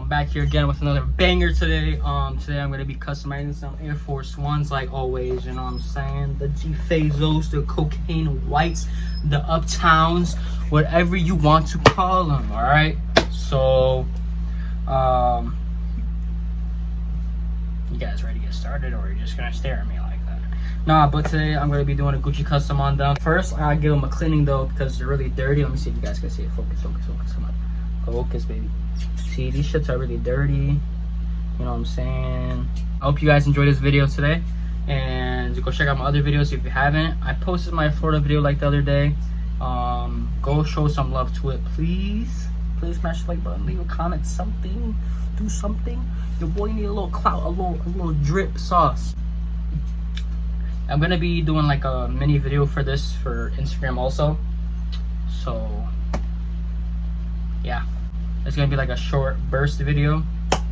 I'm back here again with another banger today. Today I'm gonna be customizing some Air Force Ones like always, you know what I'm saying? The G-Fazos, the cocaine whites, the uptowns, whatever you want to call them, alright? So, you guys ready to get started, or are you just gonna stare at me like that? Nah, but today I'm gonna be doing a Gucci custom on them. First, I gotta give them a cleaning though, because they're really dirty. Let me see if you guys can see it. Focus, focus, focus, come on. Focus, baby. See, these shits are really dirty. You know what I'm saying? I hope you guys enjoyed this video today. And go check out my other videos if you haven't. I posted my Florida video like the other day. Go show some love to it, please. Please smash the like button, leave a comment, something. Do something. Your boy need a little clout, a little drip sauce. I'm gonna be doing like a mini video for this for Instagram also. So yeah. It's gonna be like a short burst video,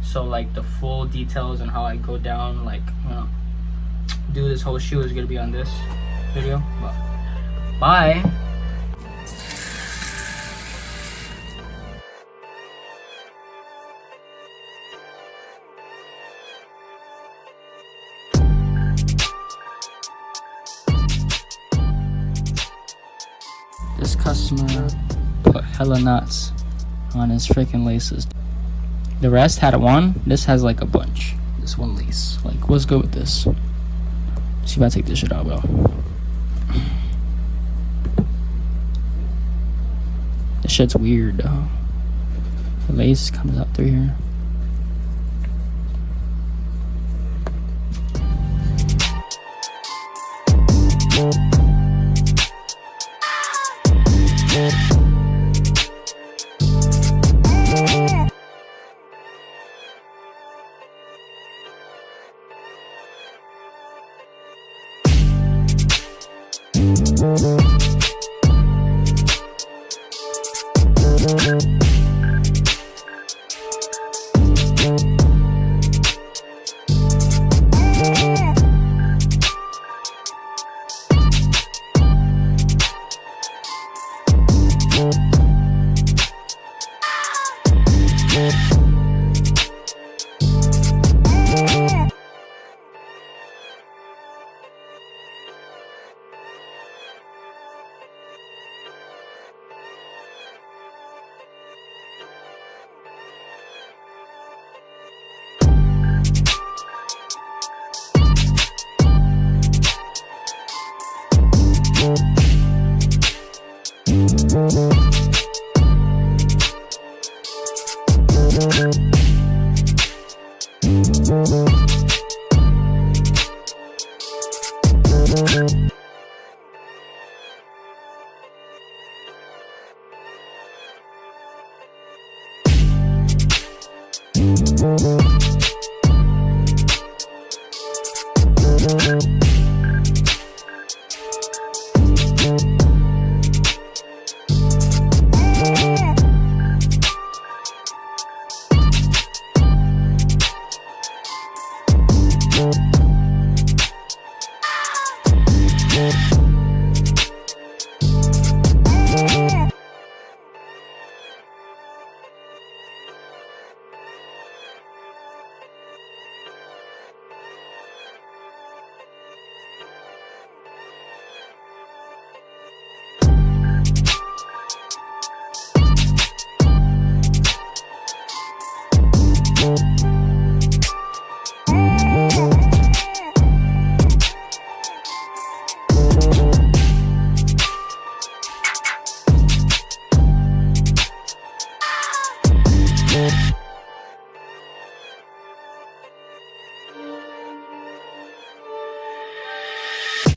so like the full details and how I go down, like, you know, do this whole shoe is gonna be on this video. But bye. This customer put hella nuts on his freaking laces. The rest had one. This has like a bunch. This one lace. Like, what's good with this? See if I take this shit out, bro. This shit's weird though. The lace comes out through here.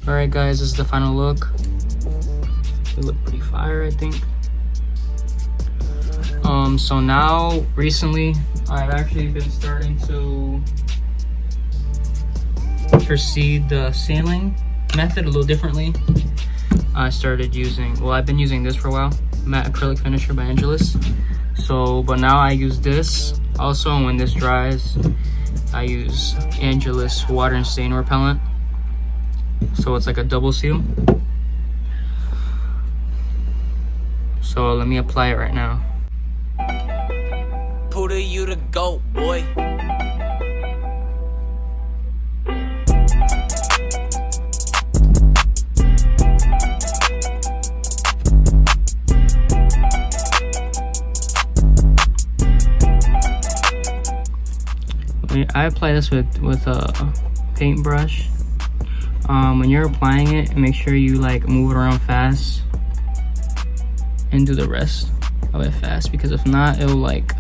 Alright guys, this is the final look. They look pretty fire, I think. So now recently I've actually been starting to proceed the sealing method a little differently. I started using, well, I've been using this for a while, matte acrylic finisher by Angelus. So, but now I use this also, and when this dries I use Angelus water and stain repellent. So it's like a double seal. So let me apply it right now. Pull the the GOAT, boy. I apply this with a paintbrush. When you're applying it, make sure you like move it around fast and do the rest of it fast, because if not, it'll like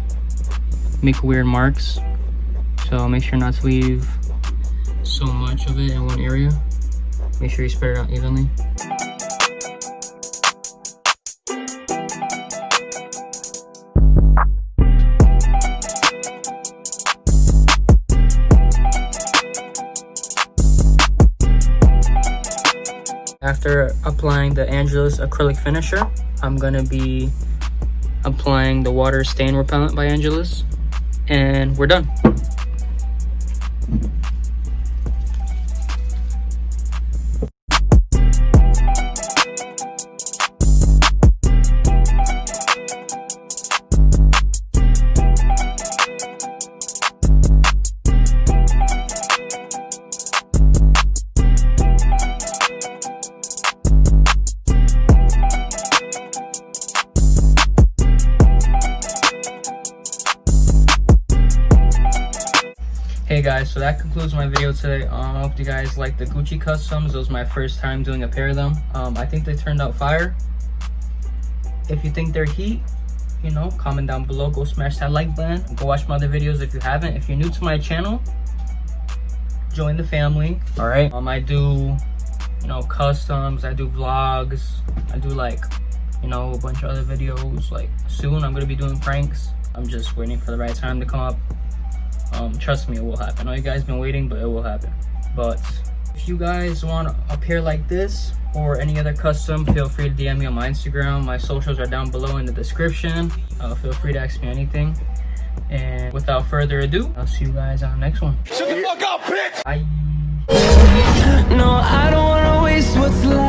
make weird marks. So make sure not to leave so much of it in one area. Make sure you spread it out evenly. After applying the Angelus acrylic finisher, I'm gonna be applying the water stain repellent by Angelus, and we're done. Hey guys, so that concludes my video today. I hope you guys like the Gucci customs. It was my first time doing a pair of them. I think they turned out fire. If you think they're heat, you know, comment down below. Go smash that like button. Go watch my other videos if you haven't. If you're new to my channel, join the family. All right. I do, you know, customs. I do vlogs. I do like, you know, a bunch of other videos. Like soon, I'm gonna be doing pranks. I'm just waiting for the right time to come up. Trust me, it will happen. I know you guys been waiting, but it will happen. But if you guys want a pair like this or any other custom, feel free to DM me on my Instagram. My socials are down below in the description. Feel free to ask me anything. And without further ado, I'll see you guys on the next one. Shut the fuck up, bitch! Bye. No, I don't wanna waste what's left.